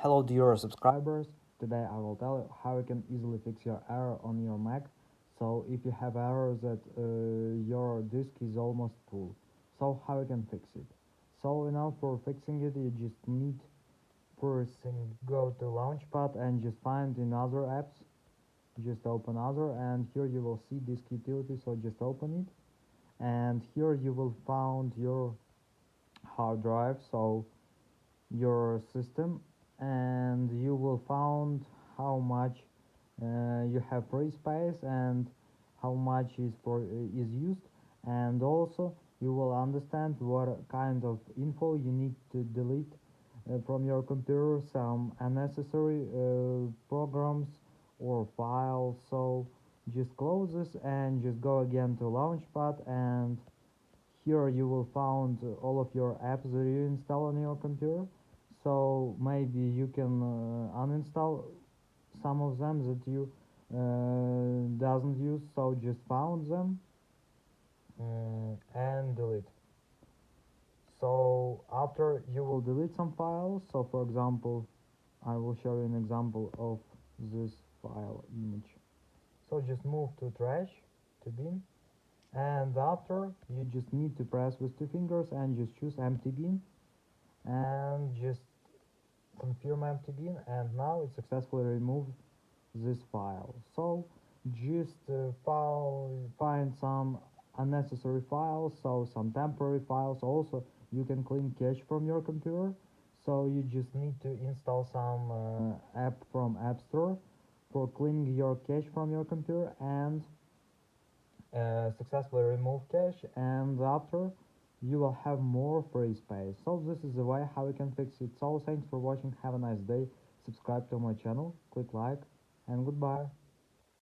Hello dear subscribers, today I will tell you how you can easily fix your error on your Mac. So if you have error that your disk is almost full, so how you can fix it? So now for fixing it you just need first thing go to Launchpad and just find in other apps, just open other and here you will see disk utility, so just open it and here you will find your hard drive, so your system, and you will find how much you have free space and how much is used, and also you will understand what kind of info you need to delete from your computer, some unnecessary programs or files. So just close this and just go again to Launchpad, and here you will find all of your apps that you install on your computer. So maybe you can uninstall some of them that you doesn't use, so just found them and delete. So after you will delete some files, so for example I will show you an example of this file image. So just move to trash, to bin, and after you just need to press with two fingers and just choose empty bin and just confirm empty bin, and now it successfully removed this file. So just find some unnecessary files, so some temporary files. Also you can clean cache from your computer, so you just need to install some app from App Store for cleaning your cache from your computer and successfully remove cache, and after you will have more free space. So this is the way how you can fix it. So thanks for watching, have a nice day, subscribe to my channel, click like, and goodbye.